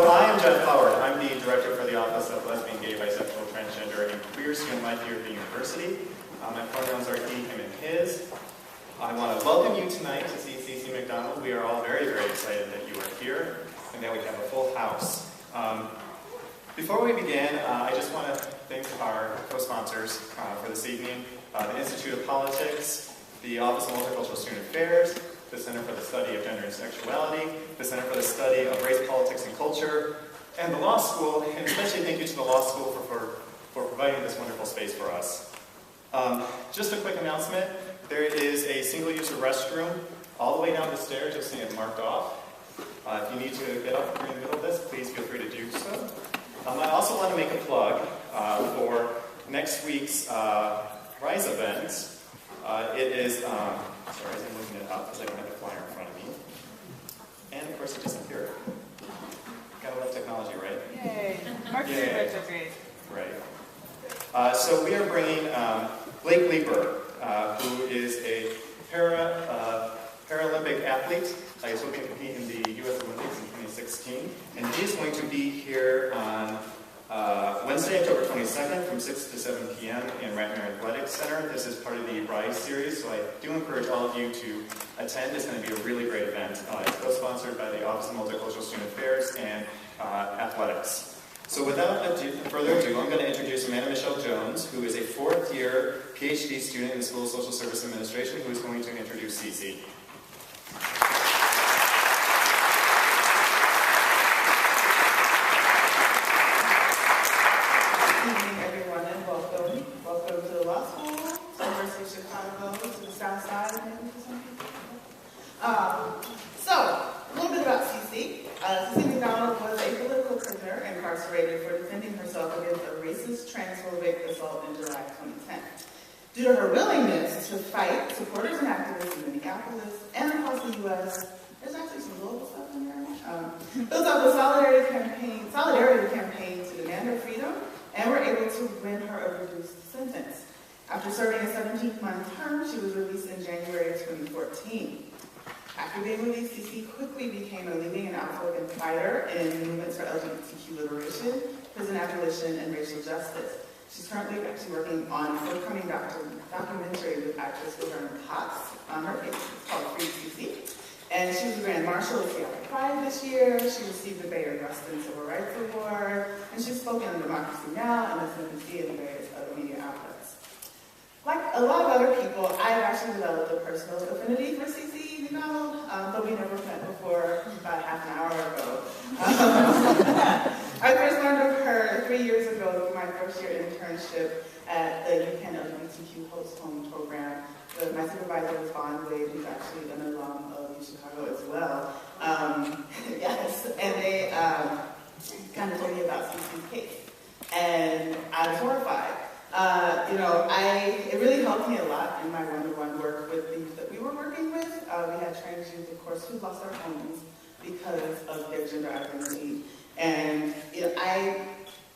I am Jeff Howard. I'm the Director for the Office of Lesbian, Gay, Bisexual, Transgender, and Queer Student Life here at the university. My pronouns are he, him, and his. I want to welcome you tonight to see Cece McDonald. We are all very, very excited that you are here and that we have a full house. Before we begin, I just want to thank our co-sponsors for this evening, the Institute of Politics, the Office of Multicultural Student Affairs, the Center for the Study of Gender and Sexuality, the Center for the Study of Race, Politics, and Culture, and the Law School, and especially thank you to the Law School for providing this wonderful space for us. Just a quick announcement, there is a single-use restroom all the way down the stairs. You'll see it marked off. If you need to get up during the middle of this, please feel free to do so. I also want to make a plug for next week's RISE event. It is, sorry, I'm looking it up because I don't have the flyer in front of me. And of course it disappeared. Gotta love technology, right? Yay. Mercury retrograde. Right. So we are bringing Blake Leeper, who is a Paralympic athlete. He's hoping to compete in the U.S. Olympics in 2016. And he's going to be here on Wednesday, October 22nd from 6 to 7 p.m. in Ratner Athletic Center. This is part of the RISE series, so I do encourage all of you to attend. It's going to be a really great event. It's co-sponsored by the Office of Multicultural Student Affairs and Athletics. So without further ado, I'm going to introduce Amanda Michelle Jones, who is a fourth-year PhD student in the School of Social Service Administration, who is going to introduce Cece. So, a little bit about Cece. Cece McDonald was a political prisoner incarcerated for defending herself against a racist, transphobic assault in July 2010. Due to her willingness to fight, supporters and activists in Minneapolis and across the U.S., there's actually some global stuff in there, built up a solidarity campaign to demand her freedom, and were able to win her a reduced sentence. After serving a 17-month term, she was released in January of 2014. After being released, Cece quickly became a leading and outspoken fighter in movements for LGBTQ liberation, prison abolition, and racial justice. She's currently actually working on a forthcoming documentary with actress Laverne Cox on her page. It's called Free Cece. And she was the Grand Marshal of Seattle Pride this year. She received the Baim Civil Rights Award, and she's spoken on Democracy Now! And SNBC and various other media outlets. Like a lot of other people, I have actually developed a personal affinity for Cece McDonald, but we never met before about half an hour ago. I first learned of her 3 years ago through my first-year internship at the UPenn LGBTQ Host Home program. My supervisor was Vaughn Wade, who's actually an alum of Chicago as well. Yes, and they kind of told me about Cece's case, and I was horrified. It really helped me a lot in my one-to-one work with the youth that we were working with. We had trans youth, of course, who lost their homes because of their gender identity. And I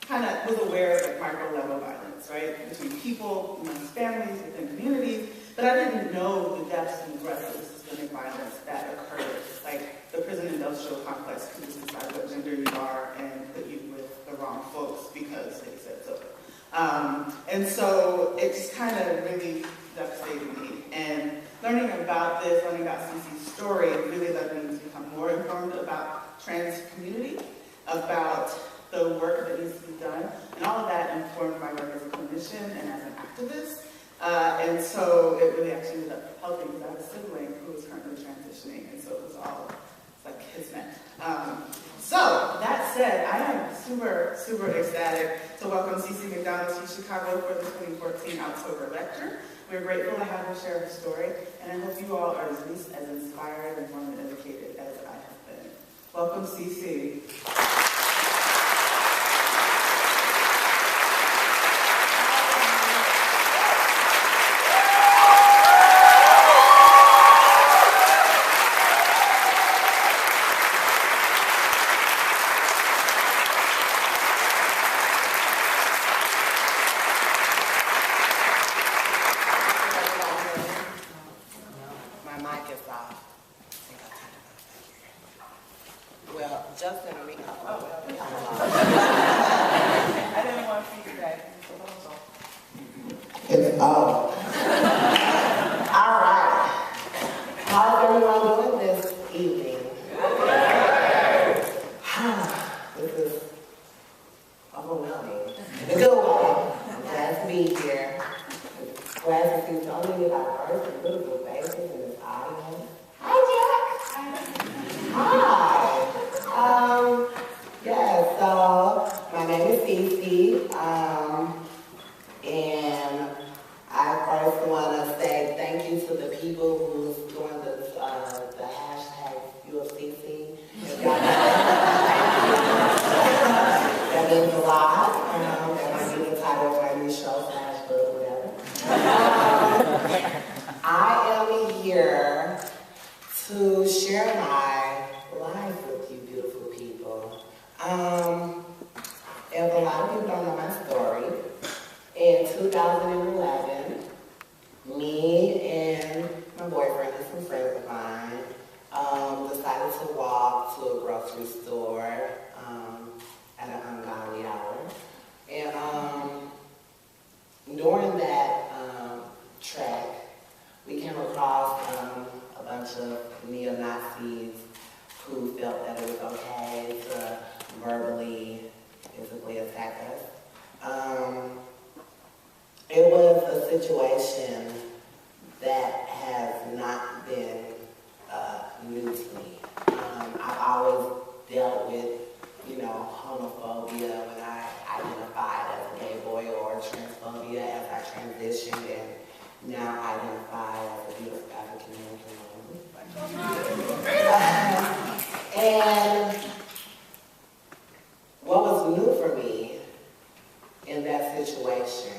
kind of was aware of micro-level violence, right, between people, amongst families, within communities, but I didn't know the depths and breadth of the systemic violence that occurred. Like, the prison industrial complex could just decide what gender you are and put you with the wrong folks because they said so. And so it just kind of really devastated me. And learning about this, learning about Cece's story, really led me to become more informed about trans community, about the work that needs to be done, and all of that informed my work as a clinician and as an activist. And so it really actually ended up helping because I have a sibling who is currently transitioning, and so it was all like kismet. So, that said, I am super, super ecstatic to welcome Cece McDonald to Chicago for the 2014 October lecture. We're grateful to have her share her story, and I hope you all are at least as inspired, informed, and educated as I have been. Welcome, Cece. Well, Justin, Cece, and I first want to say thank you to the people who's doing the hashtag UFCC. That means a lot. That might be the title of my new show, /book, whatever. I am here to share my life with you beautiful people. If a lot of people don't know my story, in 2011, me and my boyfriend and some friends of mine decided to walk to a grocery store at an ungodly hour. And during that trek, we came across a bunch of neo-Nazis who felt that it was okay to verbally, physically attack us. It was a situation that has not been new to me. I've always dealt with, homophobia when I identified as a gay boy, or transphobia as I transitioned and now identify as a beautiful African American woman. And what was new for me in that situation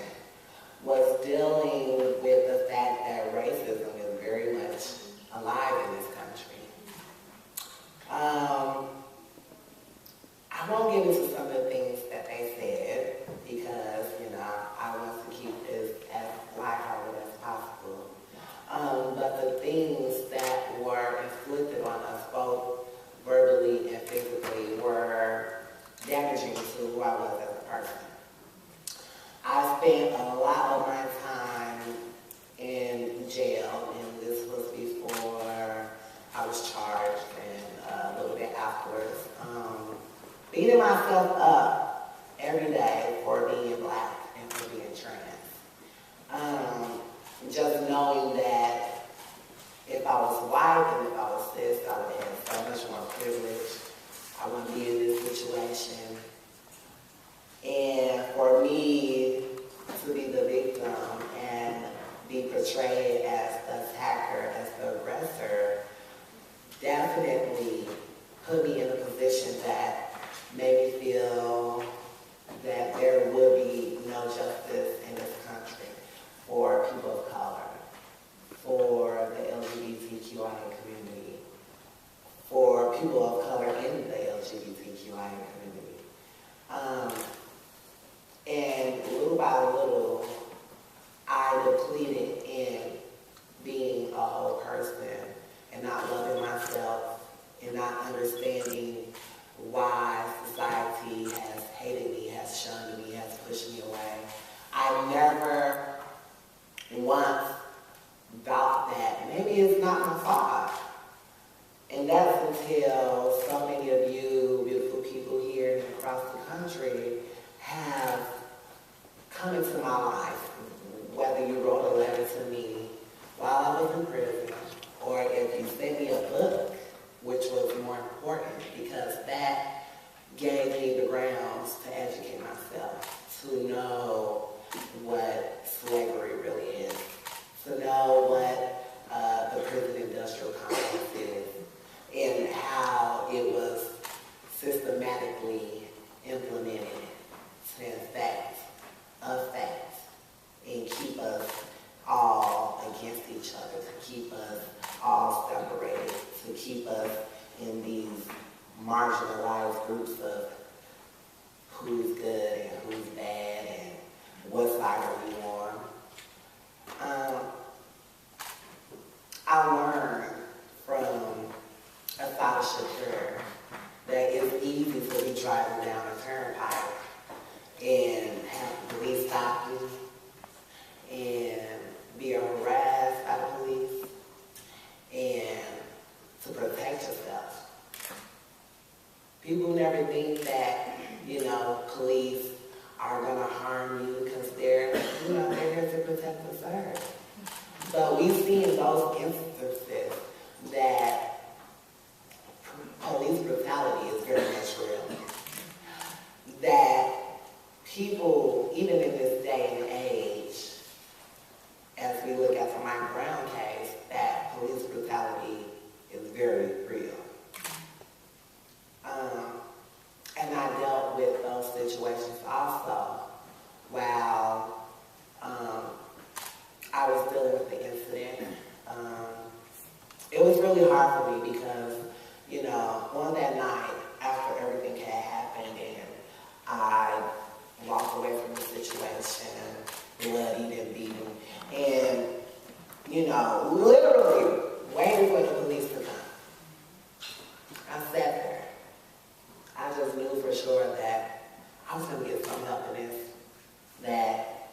was dealing with the fact that racism is very much alive in this country. I won't get into some of the things that they said because, I want to keep this as lighthearted as possible. But the things that were inflicted on us both verbally and physically were damaging to who I was as a person. I spent a lot of my time in jail, and this was before I was charged and a little bit afterwards. Beating myself up every day for being black and for being trans. Just knowing that if I was white and if I was cis, I would have so much more privilege. I wouldn't be in this situation. And for me to be the victim and be portrayed as the attacker, as the aggressor, definitely put me in a position that made me feel that there will be no justice in this country for people of color, for the LGBTQIA community, for people of color in the LGBTQIA community. And little by little, I depleted in being a whole person and not loving myself and not understanding why society has hated me, has shunned me, has pushed me away. I never once thought that maybe it's not my fault. And that's until so many of you beautiful people here and across the country have come into my life, whether you wrote a letter to me while I was in prison, or if you sent me a book, which was more important because that gave me the grounds to educate myself, to know what slavery really is, to know what the prison industrial complex is, and how it was systematically implemented to affect and keep us all against each other, to keep us all separated, to keep us in these marginalized groups of who's good and who's bad and what side are we on. I learned from Asada Shakur that it's easy to be driving down a turnpike and have the police stop you and be harassed by the police and to protect yourself. People never think that, police are going to harm you because they're here to protect and serve. But we see in those instances that police brutality is very much real. That people, even in this day and age, as we look at the Mike Brown case, that police brutality is very real. And I dealt with those situations also while I was dealing with the incident. It was really hard for me because, you know, on that night, after everything had happened and I walked away from the situation, bloodied and beaten, and, you know, literally waiting for the police to come. I sat there. I just knew for sure that I was going to get some help in this, that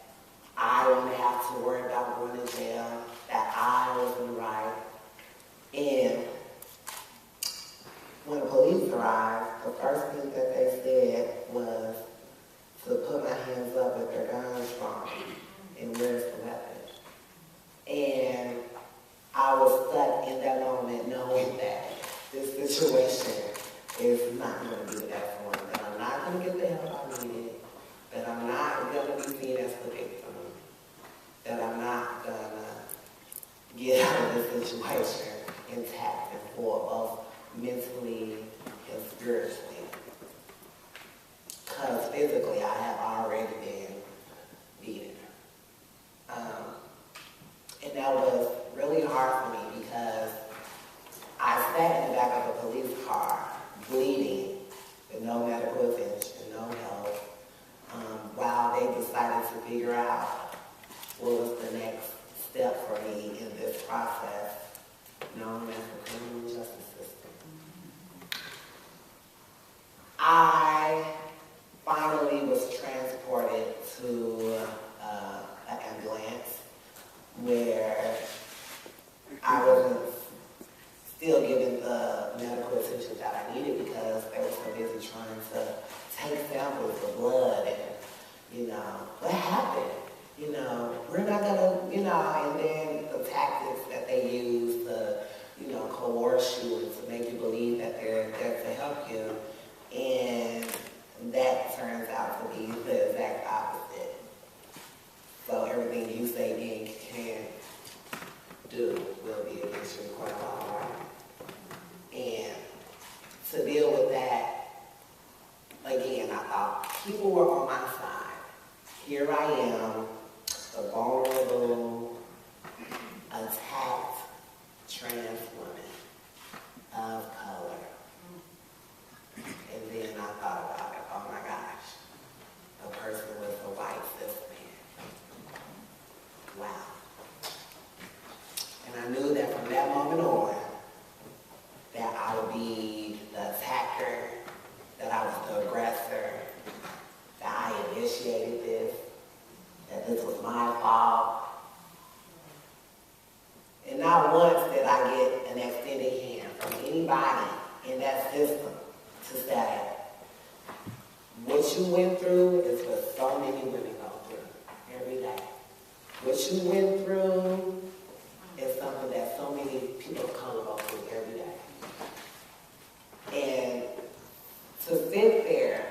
I wouldn't have to worry about going to jail, that I was in the right. And when the police arrived, the first thing that they said was to put my hands up with their guns drawn and where's the weapon. And I was stuck in that moment knowing that this situation is not going to be the best one, that I'm not going to get the help I needed, that I'm not going to be seen as the victim, that I'm not going to get out of this situation intact and full, both mentally and spiritually. Because physically I have already been beaten. And that was really hard for me because I sat in the back of a police car, bleeding, with no medical attention, no help, while they decided to figure out what was the next step for me in this process, known as the criminal justice system. I finally was transported to an ambulance where I wasn't still given the medical attention that I needed because they were so busy trying to take samples of blood and, you know, what happened? You know, we're not gonna, you know, and then the tactics that they use to, you know, coerce you and to make you believe that they're there to help you. And that turns out to be the exact opposite. So everything you say you can't do will be against you quite a lot. And to deal with that, again, I thought people were on my side. Here I am, a vulnerable, attacked trans woman of color. And then I thought about it, oh my gosh, a person with a white cis man. Wow. And I knew that from that moment on, that I would be the attacker, that I was the aggressor, that I initiated this, that this was my fault. And not once did I get an extended hand from anybody in that system to say, what you went through is what so many women go through every day. What you went through is something that so many people of color go through every day. And to sit there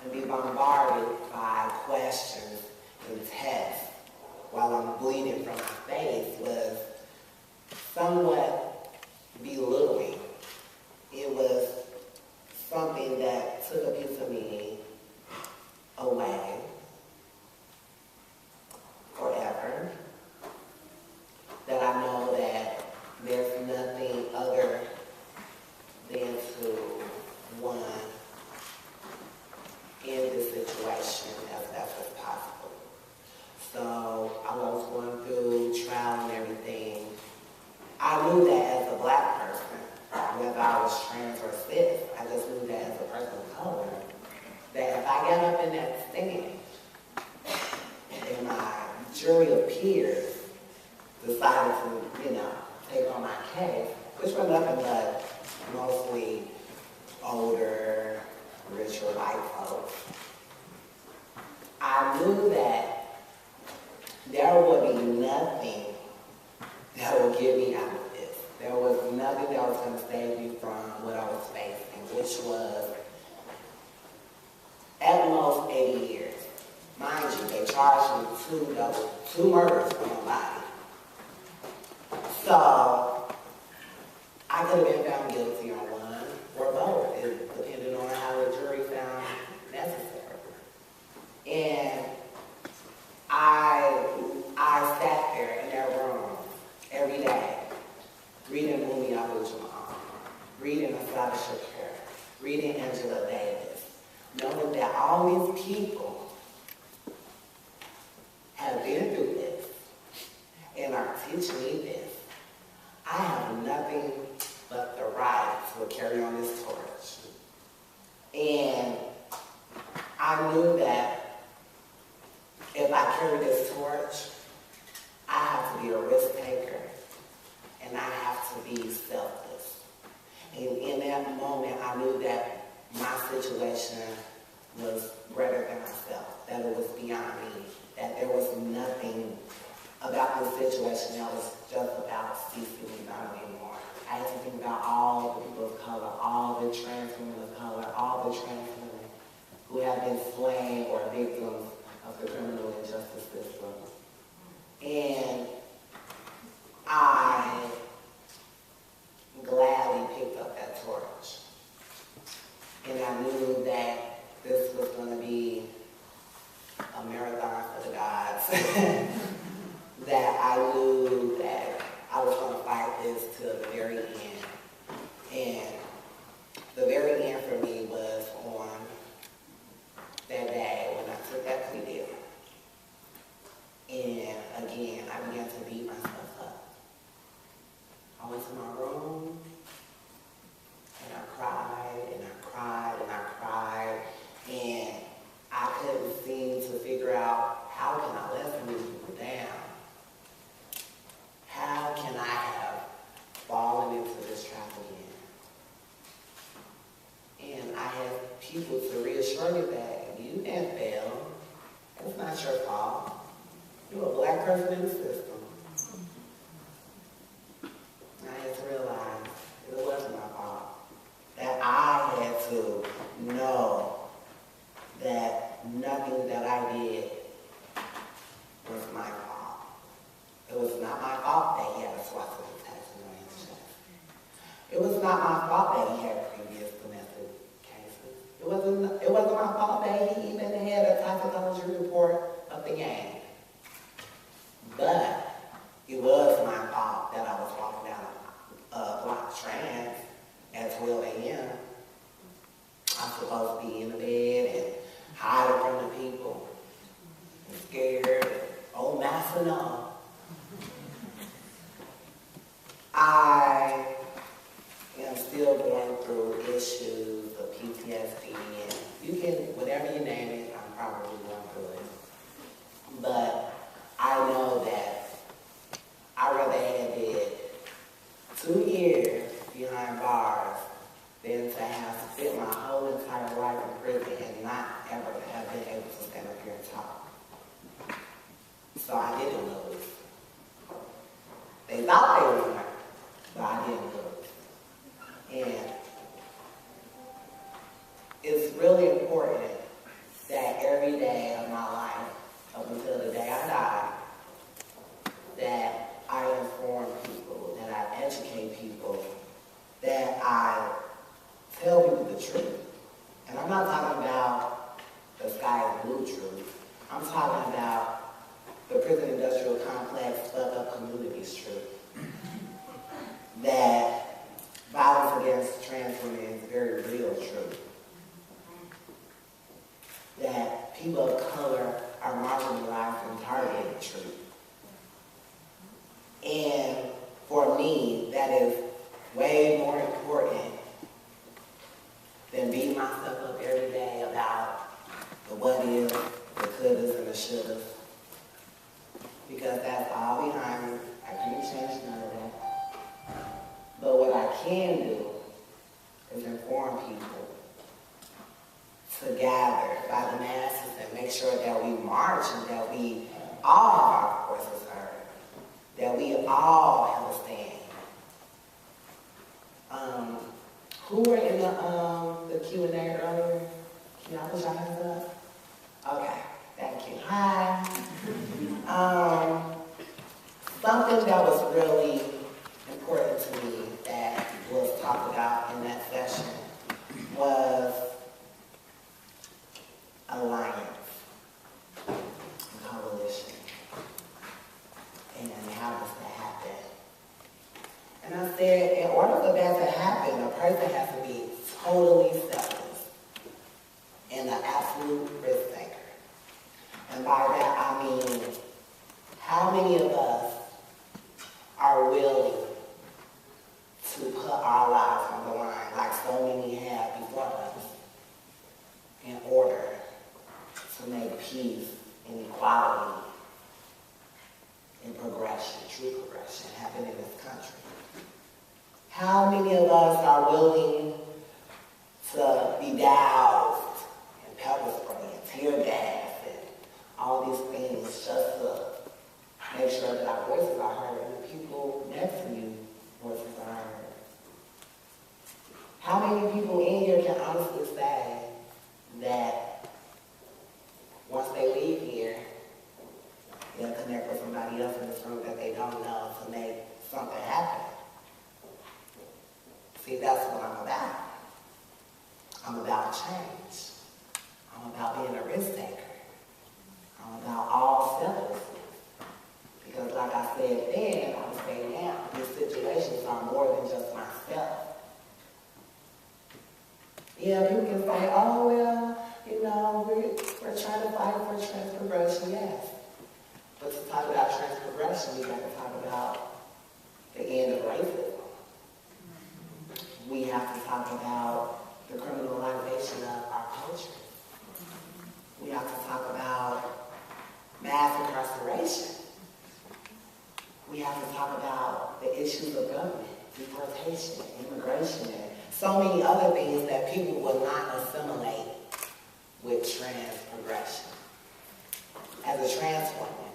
and be bombarded by questions and tests while I'm bleeding from my face was somewhat belittling. It was something that took a piece of me away forever. That I know that there's nothing other than to, one, end this situation as best as possible. So I was going through trial and everything. I knew that as a black person, whether I was trans or cis, I just knew that as a person of color, that if I got up in that stand and my jury of peers decided to, you know, take on my case, which were nothing but mostly older, richer white folks, I knew that there would be nothing that would get me out of this. There was nothing that was going to save me from what I was facing, which was at most 80 years. charged me two murders on my body. So I could have been found guilty on one or both, depending on how the jury found necessary. And I sat there in that room every day, reading Mumi Abu-Jamal, reading Asada Shakur, reading Angela Davis, knowing that all these people have been through this and are teaching me this. I have nothing but the right to carry on this torch. And I knew that if I carry this torch, I have to be a risk taker and I have to be selfless. And in that moment, I knew that my situation was greater than myself, that it was beyond me, that there was nothing about this situation that was just about Cece McDonald anymore. I had to think about all the people of color, all the trans women of color, all the trans women who have been slain or victims of the criminal and justice system. And I gladly picked up that torch. And I knew that this was going to be a marathon for the gods. That I knew that I was going to fight this to the very end. And the very end for me was on that day when I took that plea deal. And again, I began to beat myself up. I went to my room, and I cried, and I cried, and I cried, and I couldn't seem to figure out how can I let some of these people down? How can I have fallen into this trap again? And I had people to reassure me that you didn't fail. It's not your fault. You're a black person in the system. And I had to realize it wasn't my fault. That I had to know that nothing that I did was my fault. It was not my fault that he had a swat to the tax on his chest. It was not my fault that he had previous domestic cases. It wasn't my fault that he even had a toxicology report of the gang. But it was my fault that I was walking down a block trans at 12 a.m. I'm supposed to be in the bed and hiding from the people and scared. Oh, master, no. I am still going through issues of PTSD, and you can, whatever you name it, I'm probably going through it. But I know that I'd rather have did 2 years behind bars than to have spent my whole entire life in prison and not ever have been able to stand up here and talk. So I didn't lose. They thought they were winning, but I didn't lose. And it's really important that every day of my life, up until the day I die, that I inform people, that I educate people, that I tell people the truth. And I'm not talking about the sky is blue truth. I'm talking about the prison industrial complex fuck up communities truth. That violence against trans women is very real truth. That people of color are marginalized and targeted truth. And for me, that is way more important than beating myself up every day about the what ifs, the couldas, and the shouldas. Because that's all behind me. I can't change none of that. But what I can do is inform people to gather by the masses and make sure that we march and that we all have our voices heard. That we all have a stand. Who were in the Q&A earlier? Can y'all put your hands up? Okay, thank you. Hi. alliance and coalition. And how does that happen? And I said, in order for that to happen, a person has to be totally selfless and an absolute risk taker. And by that I mean, how many of us are willing to put our lives on the line, like so many have before us, in order to make peace and equality and progression, true progression, happen in this country? How many of us are willing to be doused and pepper spray and tear gas and all these things just to make sure that our voices are heard and the people next to you voices are heard? How many people in here can honestly say that once they leave here, they'll connect with somebody else in this room that they don't know to make something happen? See, that's what I'm about. I'm about change. I'm about being a risk taker. I'm about all selflessness. Because like I said then, I would say now, these situations are more than just myself. Yeah, people can say, oh, well, you know, we're trying to fight for trans progression, yes. But to talk about trans progression, we got to talk about the end of racism. We have to talk about the criminalization of our culture. We have to talk about mass incarceration. We have to talk about the issues of government, deportation, immigration, and so many other things that people will not assimilate with trans progression. As a trans woman,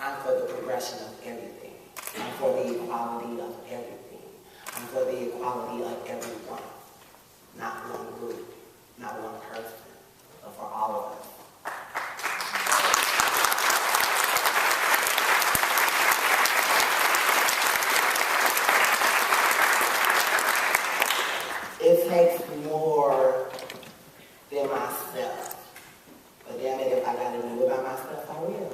I'm for the progression of everything. I'm for the equality of everything. I'm for the equality of everyone. Not one group, not one person, but for all of us. It takes more than myself. But damn it, if I gotta do it by myself, I will.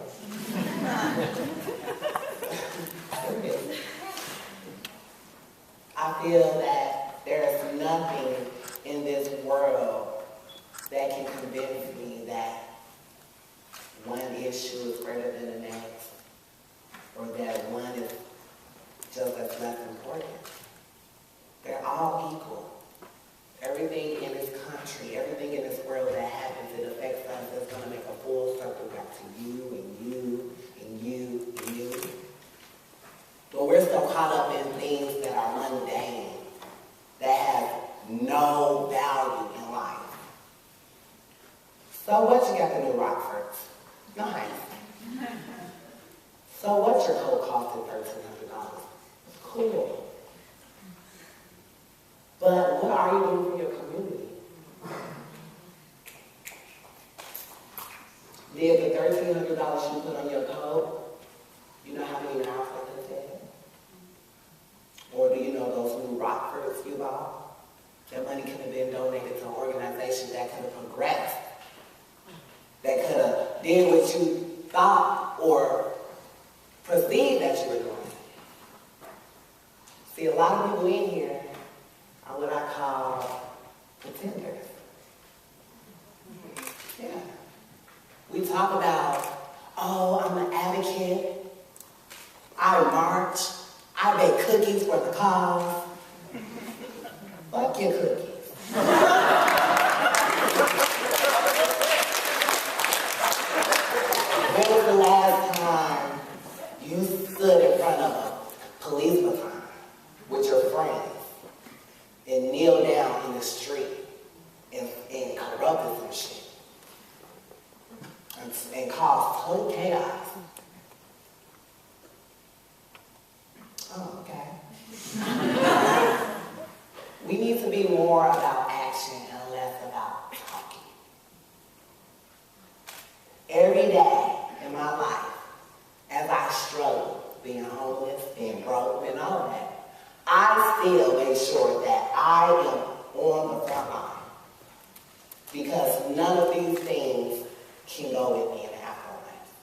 I feel that there is nothing in this world that can convince me that one issue is greater than the next, or that one is just as less important. They're all equal. Everything in this country, everything in this world that happens, it affects us. It's going to make a full circle back to you and you and you and you. But we're so caught up in things that are mundane, that have no value in life. So what you got to do, Rockford? Nice. So what's your coat costing $1,300? Cool. But what are you doing for your community? Did the $1,300 you put on your coat, you know how many miles that could have taken? Or do you know those new Rockfords you bought? That money could have been donated to an organization that could have progressed, that could have did what you thought or perceived that you were doing. See, a lot of people in here are what I call pretenders. Yeah. We talk about, oh, I'm an advocate, I march, I bake cookies for the cause. Fuck your cookies. When was the last time you stood in front of a police baton with your friends and kneel down in the street and corrupted some shit and caused total chaos? Oh, okay. We need to be more about action and less about talking. Every day in my life, as I struggle, being homeless, being broke, and all that, I still make sure that I am on the front line. Because none of these things can go with me in the afterlife.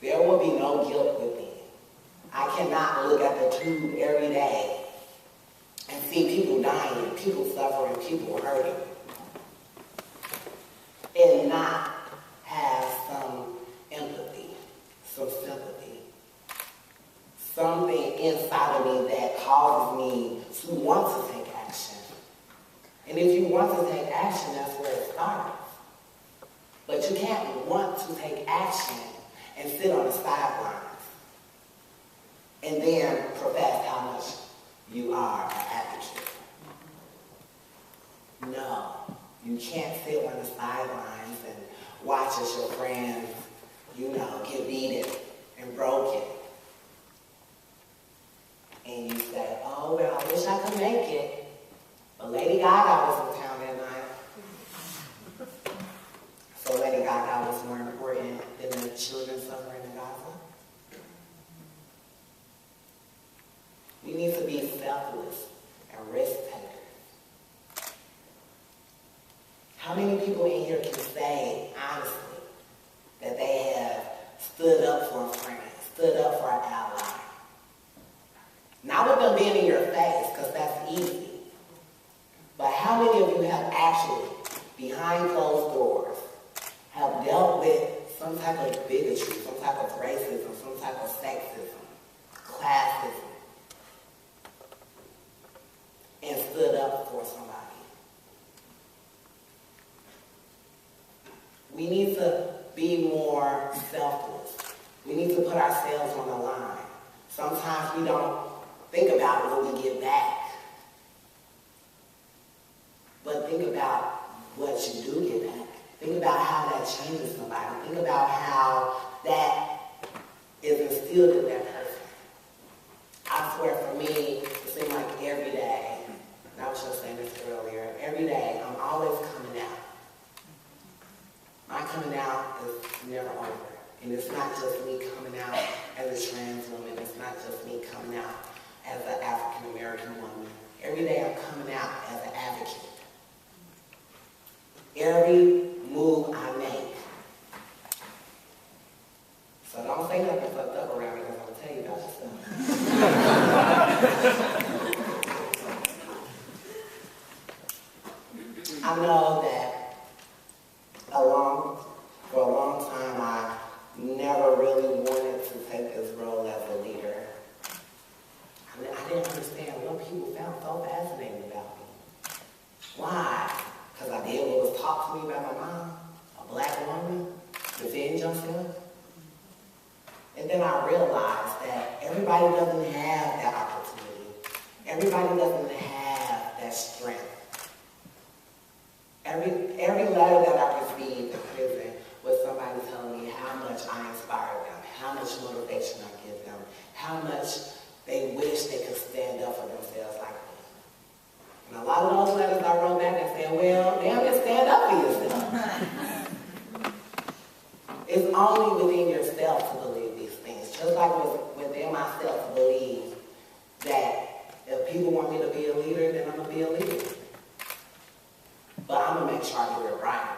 There will be no guilt with me. I cannot look at the tube every day and see people dying, people suffering, people hurting, and not have some empathy, some sympathy, something inside of me that causes me to want to take action. And if you want to take action, that's where it starts. But you can't want to take action and sit on the sidelines and then profess how much you are an advocate. No, you can't sit on the sidelines and watch as your friends, get beaten and broken. And you say, oh, well, I wish I could make it. But Lady Gaga was in town that night. So Lady Gaga was more important than the children suffering in Gaza. We need to be selfless and risk takers. How many people in here can say, honestly, that they have stood up for a friend, stood up for an ally? Not with them being in your face, because that's easy. But how many of you have actually, behind closed doors, have dealt with some type of bigotry, some type of racism, some type of sexism, classism, and stood up for somebody? We need to be more selfless. We need to put ourselves on the line. Sometimes we don't think about what we get back. But think about what you do get back. Think about how that changes somebody. Think about how that is instilled in that person. I swear for me, it seems like every day, and I was just saying this earlier, every day I'm always coming out. My coming out is never over. And it's not just me coming out as a trans woman. It's not just me coming out as an African American woman. Every day I'm coming out as an advocate. Every move I make. So don't say nothing fucked up around me because I'm going to tell you about this stuff. I know that for a long time I never really wanted to take this role as a leader. I didn't understand what people found so fascinating about me. Why? Because I did what was taught to me by my mom, a black woman, defend yourself. And then I realized that everybody doesn't have that opportunity. Everybody doesn't have that strength. Every letter that I received in prison was somebody telling me how much I inspire them, how much motivation I give them, how much they wish they could stand up for themselves like me. And a lot of those letters I wrote back and said, well, damn it, stand up for yourself. It's only within yourself to believe these things. Just like within myself to believe that if people want me to be a leader, then I'm going to be a leader. But I'm going to make sure I do it right.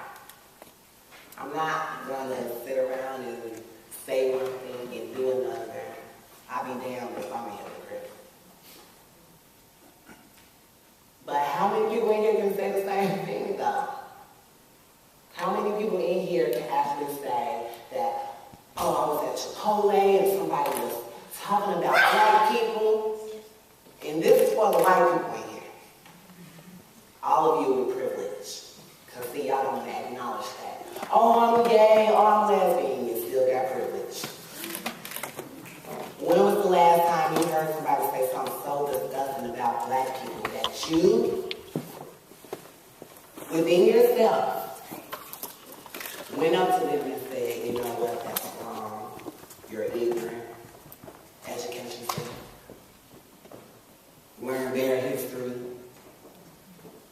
I'm not going to sit around and say one thing and do another. I'll be damned if I'm a hypocrite. But how many people in here can say the same thing, though? How many people in here can actually say that, oh, I was at Chipotle and somebody was talking about black people? And this is for the white people in here. All of you with privilege. Because see, y'all don't want to acknowledge that. Oh, I'm gay, oh, I'm lesbian. You still got privilege. When was the last time you heard somebody say something so disgusting about black people that you, within yourself, went up to them and said, you know what, that's wrong. You're ignorant. Education system. Learn their history.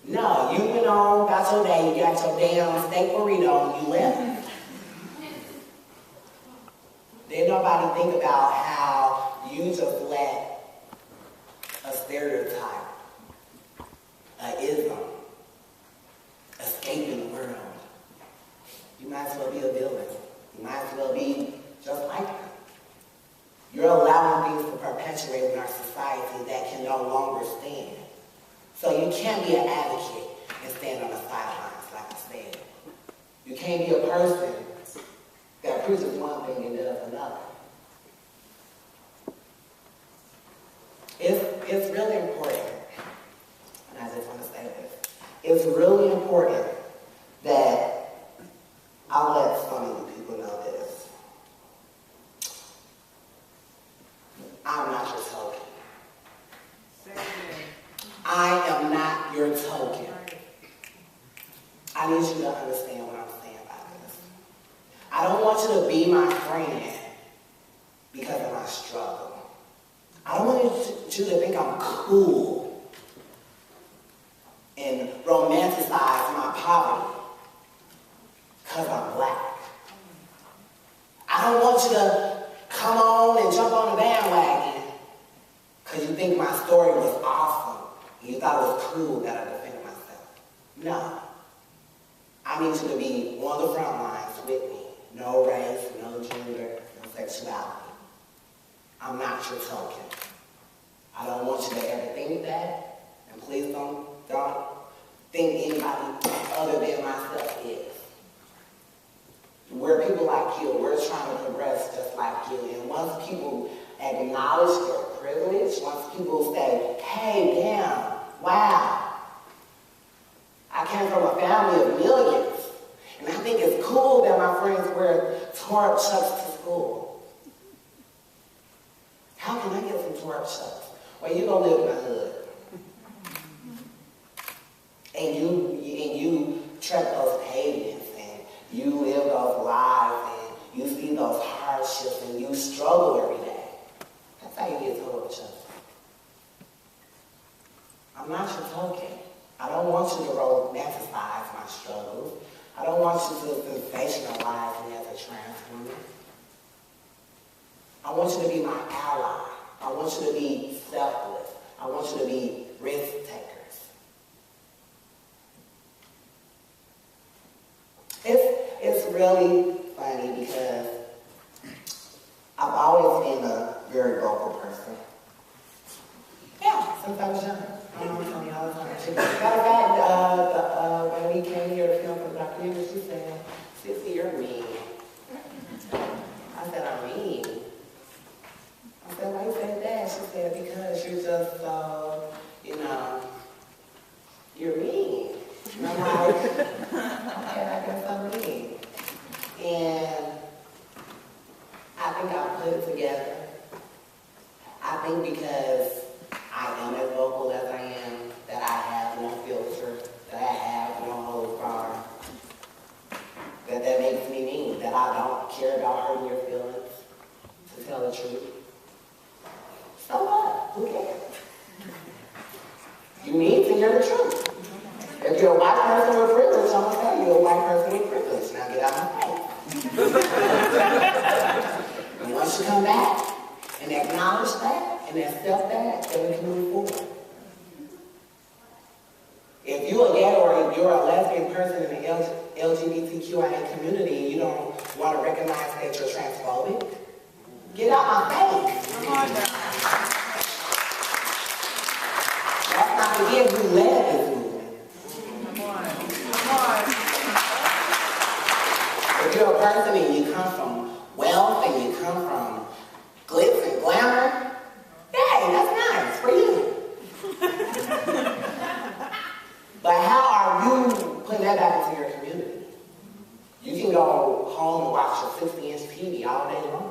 No, you went on about your day, you got your damn steak burrito and you left. Didn't nobody think about how you just let a stereotype, an ism, escape in the world. You might might as well be a villain. You might as well be just like them. You're allowing things to perpetuate in our society that can no longer stand. So you can't be an advocate and stand on the sidelines, like I said. You can't be a person that preaches one thing and does another. It's really important, and I just want to say this, it's really important that I let some of you people know this. I'm not your token. I am not your token. I need you to understand what I'm saying about this. I don't want you to be my friend because of my struggle. I don't want you to think I'm cool and romanticize my poverty because I'm black. I don't want you to come on and jump on the bandwagon because you think my story was awesome and you thought it was cool that I defended myself. No. I need you to be on the front lines with me. No race, no gender, no sexuality. I'm not your token. I don't want you to ever think that, and please don't think anybody other than myself is. We're people like you. We're trying to progress just like you. And once people acknowledge their privilege, once people say, hey, damn, wow, I came from a family of millions, and I think it's cool that my friends wear tore-up chucks to school. How can I get some tore-up chucks? Well, you gonna live in the hood. And you tread those pavements, and you live those lives, and you see those hardships, and you struggle every day. That's how you get tore-up chucks. I'm not your token. I don't want you to romanticize my struggles. I don't want you to sensationalize me as a trans woman. I want you to be my ally. I want you to be selfless. I want you to be risk takers. It's really funny because I've always been a very vocal person. Yeah, since I was young. I don't know tell me all the time. Matter of fact, when we came here to film for the documentary, she said, Cece, you're mean. I said, I'm mean. I said, why you say that? She said, because you're just so, you're mean. And I'm like, okay, I guess I'm mean. And I think I put it together. I think because I am as vocal as I am, that I have no filter, that I have no hold bar, that makes me mean, that I don't care about hurting your feelings, to tell the truth. So what? Who cares? You need to hear the truth. If you're a white person with privilege, I'm going to tell you you're a white person with privilege. Now get out of my face. And once you come back and acknowledge that and accept that, then we can move forward. If you're a gay or if you're a lesbian person in the LGBTQIA community and you don't want to recognize that you're transphobic, get out my face. Come on now. Let's not forget who led this movement. Come on. Come on. If you're a person and you come from wealth and you come from glitz and glamour, hey, that's nice for you. But how are you putting that back into your community? You can go home and watch your 60-inch TV all day long.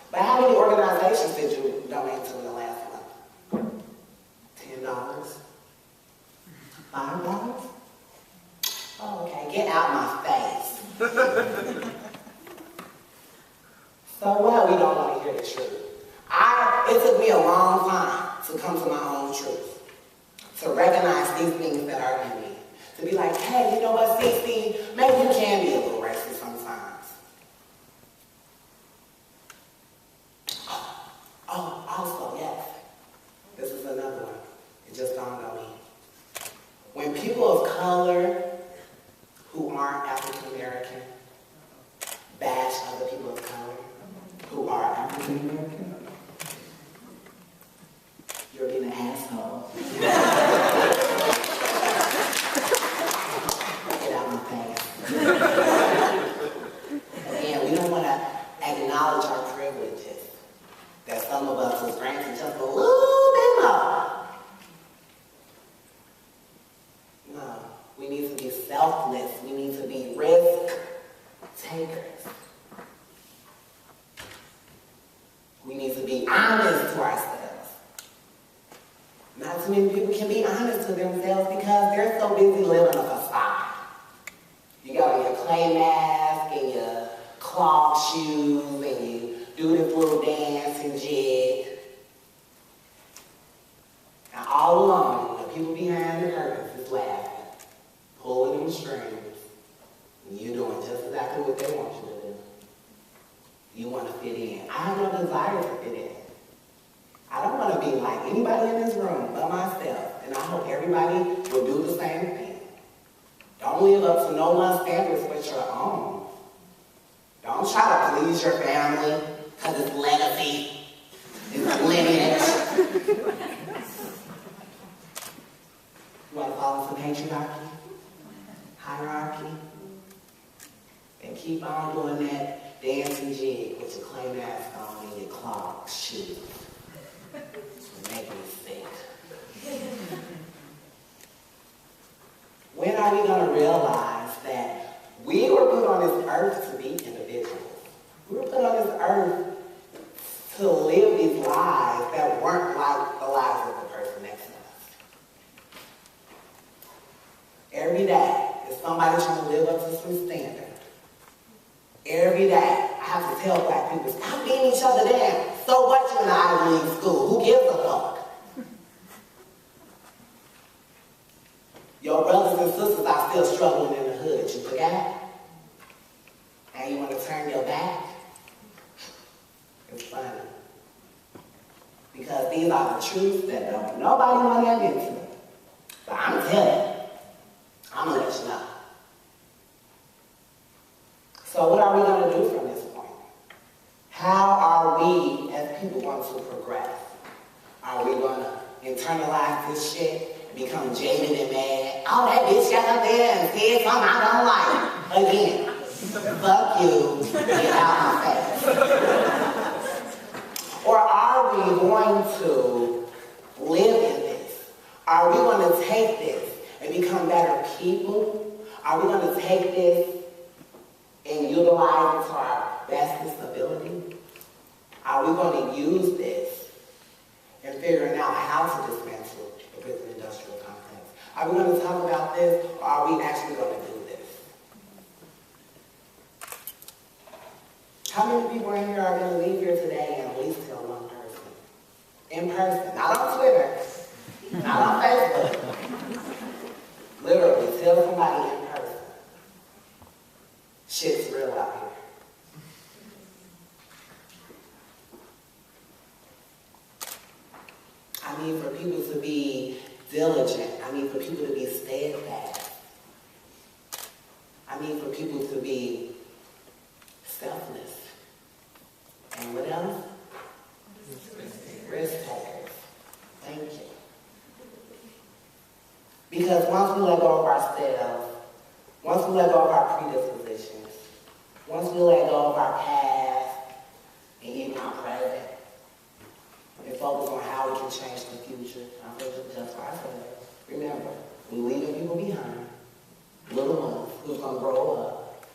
But how many organizations did you donate to in the last month? $10? $5? Oh, okay, get out my face. So what? We don't want to hear the truth. It took me a long time to come to my own truth, to recognize these things that are in me, to be like, hey, you know what, Cece, maybe you can be a little racist sometimes. Oh, also, yes, this is another one. It just dawned on me. When people of color who aren't African American bash other people of color who are African American, you're being an asshole. Get out my face. Again, we don't want to acknowledge our privileges that some of us was granted just a little bit more. No, we need to be selfless. We need to be risk takers. We need to be honest to ourselves. Not too many people can be honest to themselves because they're so busy living a facade. You got your clay mask and your cloth shoes and you do this little dance and jig. And all along, the people behind the curtains is laughing, pulling them strings, and you're doing just exactly what they want you to do. You want to fit in. I have no desire to fit in. I don't want to be like anybody in this room but myself, and I hope everybody will do the same thing. Don't live up to no one's standards but your own. Don't try to please your family because it's legacy, it's lineage. You want to follow some patriarchy, hierarchy, and keep on doing that dancing jig with your clay mask on and your clock shoes. Make me sick. When are we going to realize that we were put on this earth to be individuals? We were put on this earth to live these lives that weren't like the lives of the person next to us. Every day is somebody trying to live up to some standard. Every day I have to tell black people, stop beating each other down. So what, you in the Ivy League school? Who gives a fuck? Your brothers and sisters are still struggling in the hood. You forgot? And you want to turn your back? It's funny. Because these are the truths that don't nobody want to get into. But I'm telling you. I'm going to let you know. So what are we going to do from this point? How are we as people going to progress? Are we going to internalize this shit and become jaded and mad? Oh, that bitch got up there and said something I don't like. Again, fuck you, get out my face. Or are we going to live in this? Are we going to take this and become better people? Are we going to take this and utilize it to our bestest ability? Are we going to use this and figuring out how to dismantle the prison industrial complex? Are we going to talk about this, or are we actually going to do this? How many people in here are going to leave here today and at least tell one person? In person, not on Twitter, not on Facebook. Literally, tell somebody in person. Shit's real out here. I need for people to be diligent. I need for people to be steadfast. I need for people to be selfless. And what else? Risk takers. Thank you. Because once we let go of ourselves, once we let go of our predispositions, once we let go of our past and even our present, and focus on how we can change the future, I'm going to just for ourselves. Remember, we're leaving people behind, little ones who's going to grow up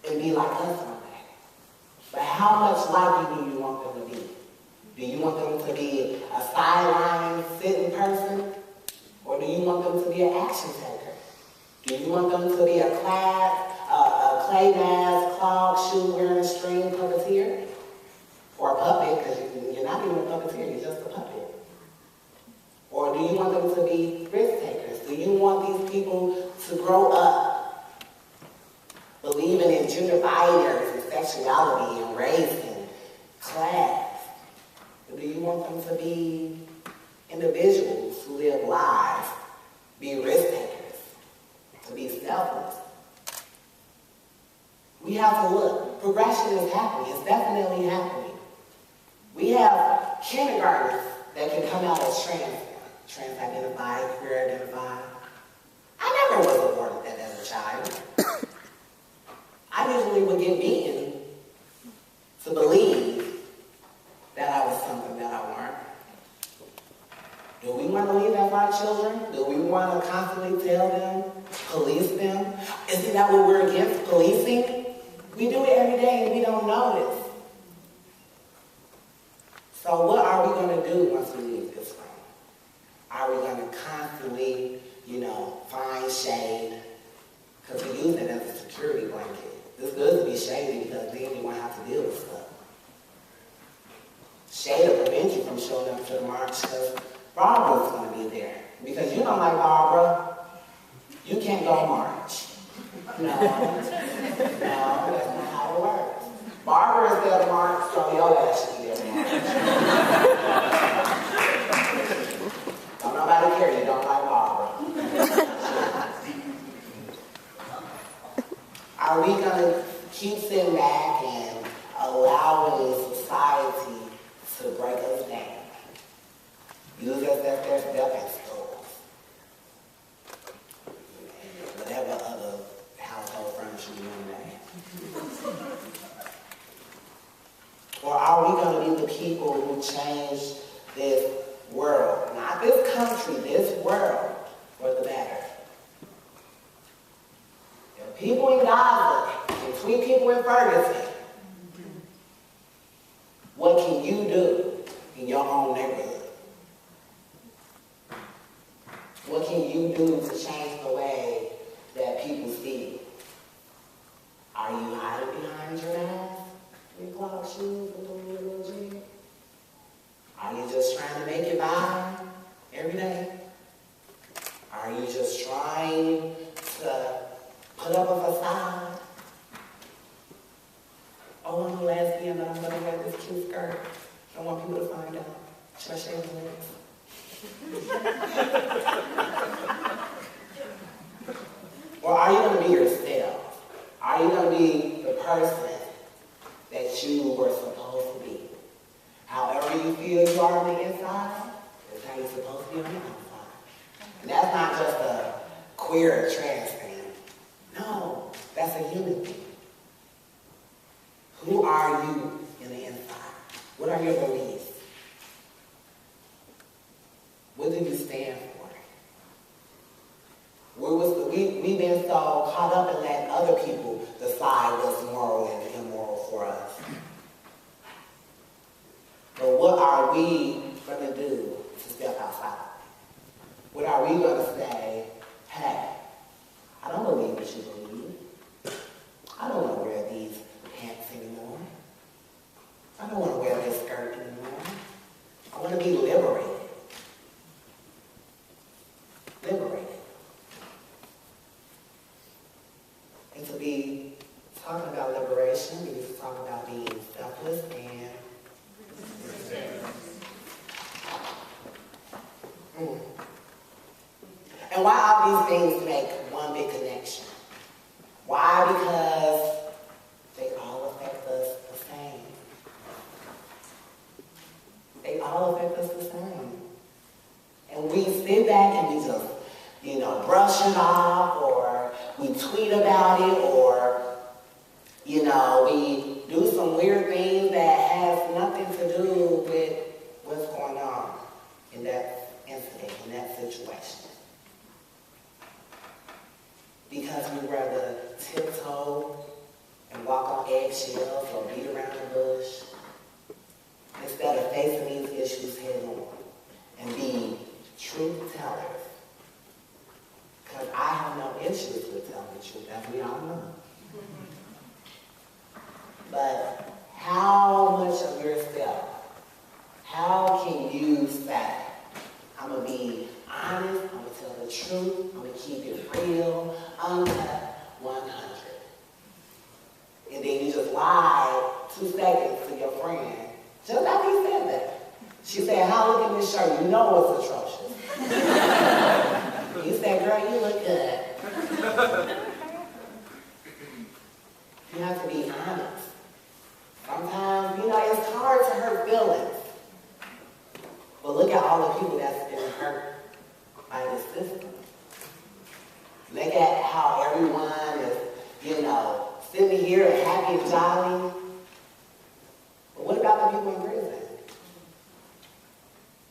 and be like us one day. But how much like do you want them to be? Do you want them to be a sideline sitting person? Or do you want them to be an action taker? Do you want them to be a clay mask, clog, shoe wearing, string puppeteer? Or a puppet, because you're not even a puppeteer, you're just a puppet. Or do you want them to be risk takers? Do you want these people to grow up believing in gender binaries and sexuality and race and class? Or do you want them to be individuals who live lives, be risk takers? We have to look. Progression is happening. It's definitely happening. We have kindergartners that can come out as trans-identified, queer-identified. I never was awarded that as a child. I usually would get beaten to believe that I was something that I weren't. Do we want to leave that for our children? Do we want to constantly tell them, police them? Isn't that what we're against, policing? We do it every day and we don't notice. So what are we going to do once we leave this room? Are we going to constantly, find shade? Because we use it as a security blanket. It's good to be shady because then you won't have to deal with stuff. Shade will prevent you from showing up to the march because Barbara's going to be there. Because you don't like Barbara, you can't go march. No, that's not how it works. Barbara is there to march, so your ass should be there to march. Don't nobody care you don't like Barbara. Are we going to keep sitting back and allowing society to break us down? Use us as their stepping stools. Whatever other household furniture you want to name. Or are we going to be the people who change this world? Not this country, this world for the better. There are people in Gaza and 3 people in Ferguson. What can you do in your own neighborhood? What can you do to change the way that people see you? Are you hiding behind your mask, your clock shoes, and your little jeans? Are you just trying to make it by every day? Are you just trying to put up a facade? Oh, I'm a lesbian, but I'm going to wear this cute skirt. I want people to find out. Should I shave the legs? Or are you going to be yourself? Are you going to be the person that you were supposed to be? However you feel you are on the inside, that's how you're supposed to be on the outside. And that's not just a queer or trans thing. No, that's a human thing. Who are you in the inside? What are your beliefs? What do you stand for? We've been so caught up in letting other people decide what's moral and immoral for us. But what are we going to do to step outside? What are we going to say, hey, I don't believe what you believe. I don't want to wear these pants anymore. I don't want to wear this skirt anymore. I want to be liberated. Liberated. And to be talking about liberation, we need to talk about being selfless and And why all these things make one big connection? Why? Because they all affect us the same. They all affect us the same. And we sit back and we just, brush it off, or we tweet about it, or, we do some weird things that has nothing to do with what's going on in that incident, in that situation. Because we rather tiptoe and walk on eggshells or beat around the bush instead of facing these issues head on and be truth tellers. Because I have no issues with telling the truth, as we all know. But how much of yourself, how can you say, I'm going to be honest, I'm going to tell the truth, I'm going to keep it real, uncut, 100. And then you just lied 2 seconds to your friend, just like he said that. She said, how look at this shirt? You know it's atrocious. You said, girl, you look good. You have to Look at how everyone is, sitting here and happy and jolly. But what about the people in prison?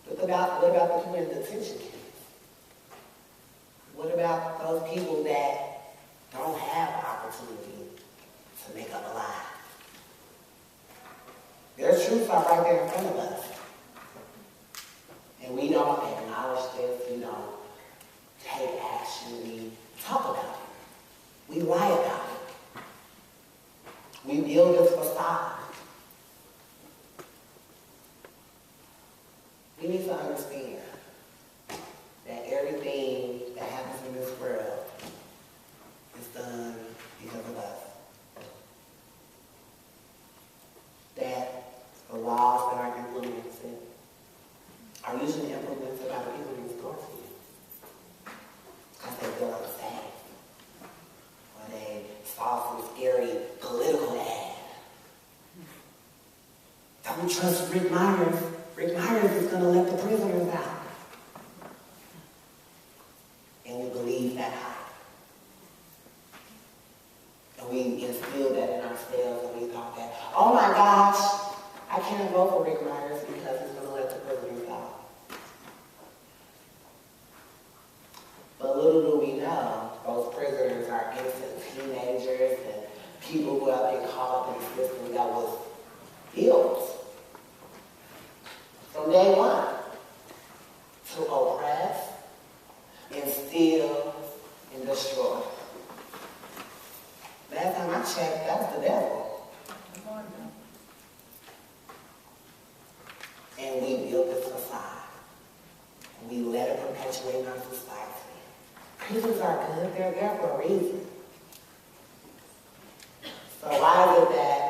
What about the people in detention camps? What about those people that don't have the opportunity to make up a lie? Their truths are right there in front of us. And we don't acknowledge this, we don't take action, we talk about it. We lie about it. We build this facade. We need to understand that everything that happens in this world is done because of us. That the laws that are implemented are usually implemented by the people next door to you. Because they feel unsafe. Or they saw some scary political ad. Don't trust Rick Myers. Rick Myers is going to let the prisoners out. And we believe that high. And we instilled that in ourselves, and we thought that, oh my gosh, I can't vote for Rick Myers because he's going to let the prisoners out. But little do we know, those prisoners are innocent teenagers and people who have been caught up in the system that was built from day one to oppress, instill, and destroy. Last time I checked, that was the devil. And we built this facade. And we let it perpetuate in our society. Prisons are good, they're there for a reason. So why is it that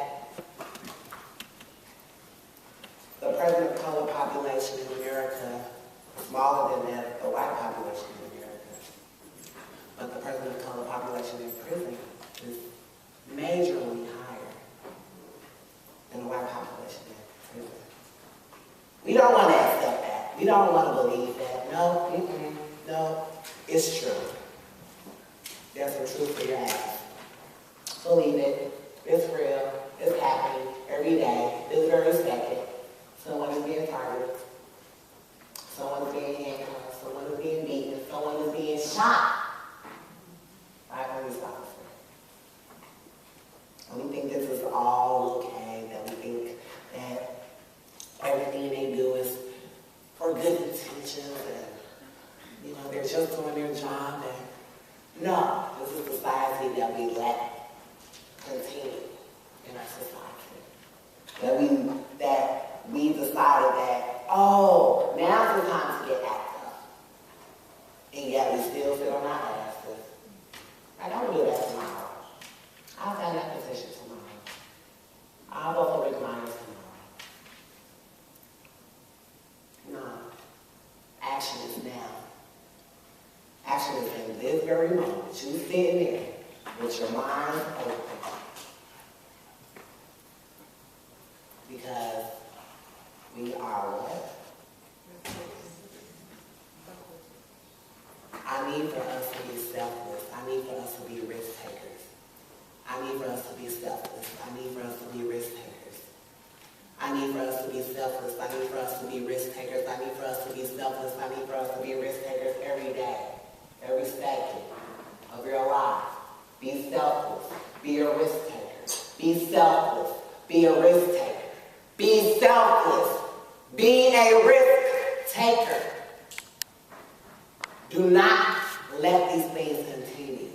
the present color population in America is smaller than that of the white population in America, but the present color population in prison is majorly higher than the white population in prison? We don't want to accept that. We don't want to believe that. No, no, it's true. There's some truth to your ass. Believe it. It's real. It's happening every day. This very second. Someone is being targeted. Someone is being handcuffed. Someone is being beaten. Someone is being shot by a police officer. And we think this is all okay. That we think that everything they do is for good intentions and they're just doing their job. And no, this is a society that we let continue in our society. That we decided that, oh, now's the time to get active. And yet we still sit on our asses. I don't do that tomorrow. I'll sign that petition tomorrow. I'll vote for Rick Myers tomorrow. No. Action is now. Action is in this very moment. You sitting there with your mind open. Because we are what? I need for us to be selfless. I need for us to be risk takers. I need for us to be selfless. I need for us to be risk takers. I need for us to be selfless. I need for us to be risk takers. I need for us to be selfless. I need for us to be risk takers every day, every second of your life. Be selfless. Be a risk taker. Be selfless. Be a risk taker. Be selfless. Be a risk taker. Do not let these things continue.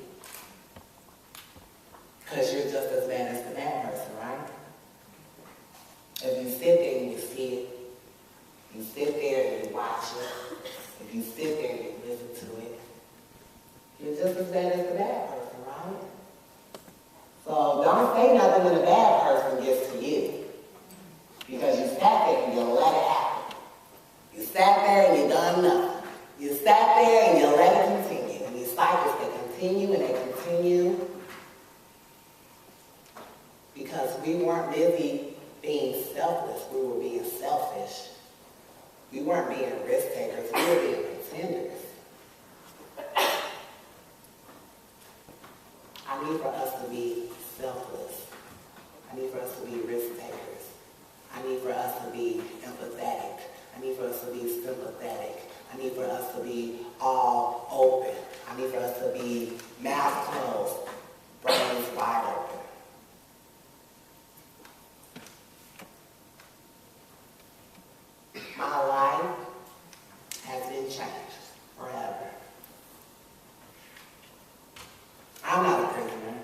Because you're just as bad as the bad person, right? If you sit there and you see it, you sit there and you watch it, if you sit there and you listen to it, you're just as bad as the bad person, right? So don't say nothing when the bad person gets to you. Because you sat there and you let it happen. You sat there and you done nothing. You sat there and you let it continue. And these cycles, they continue and they continue. Because we weren't busy being selfless, we were being selfish. We weren't being risk takers, we were being pretenders. I need for us to be selfless. I need for us to be risk takers. I need for us to be empathetic. I need for us to be sympathetic. I need for us to be all open. I need for us to be mouth closed, brains wide open. My life has been changed forever. I'm not a prisoner.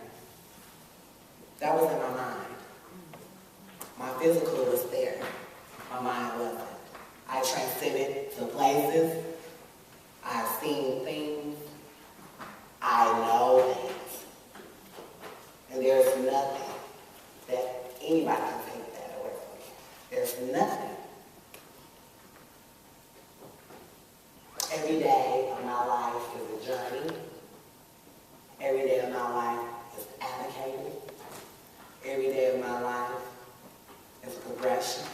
That was in my mind. My physical was there. My mind wasn't. I transcended to places. I've seen things. I know things. And there's nothing that anybody can take that away from me. There's nothing. Every day of my life is a journey. Every day of my life is advocating. Every day of my life is progression.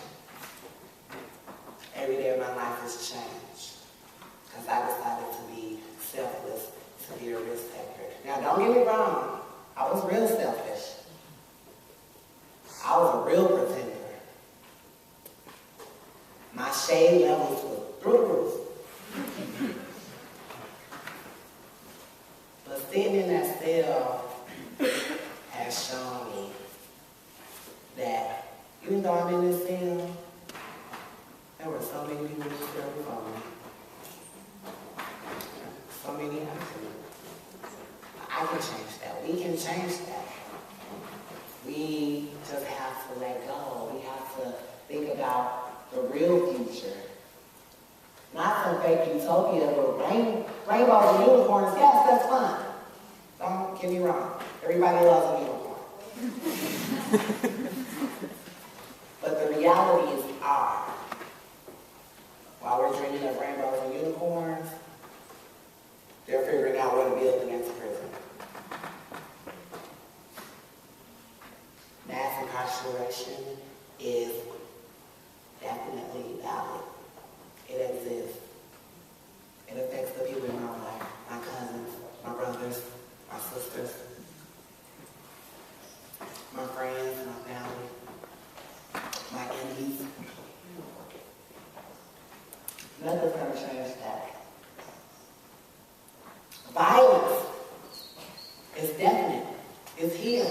Every day of my life is change. Because I decided to be selfless, to be a risk taker. Now, don't get me wrong. I was real selfish. I was a real pretender. My shade levels were through the roof. But sitting in that cell has shown me that even though I'm in this cell, there were so many people in this cell before me. So many after me. I can change that. We can change that. We just have to let go. We have to think about the real future. Not some fake utopia, but rainbows and unicorns, yes, that's fun. Don't get me wrong. Everybody loves a unicorn. But the realities are, while we're dreaming of rainbows and unicorns, they're figuring out what to build against prison. Mass incarceration is definitely valid. It exists. It affects the people in my life, my cousins, my brothers, my sisters, my friends, my family, my enemies. Nothing's going to change that. Violence is definite. It's here.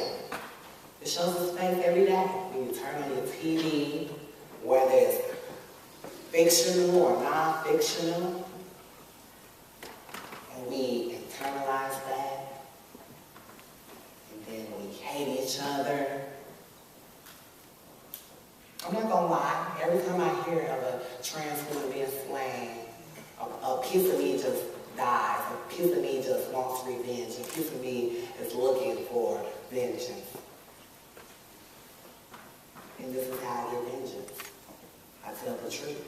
It shows its face every day. When you turn on your TV, whether it's fictional or non-fictional, and we internalize that, and then we hate each other. I'm not gonna lie, every time I hear of a trans woman being slain, a piece of me just dies, a piece of me just wants revenge, a piece of me is looking for vengeance. And this is how I get vengeance. I tell the truth.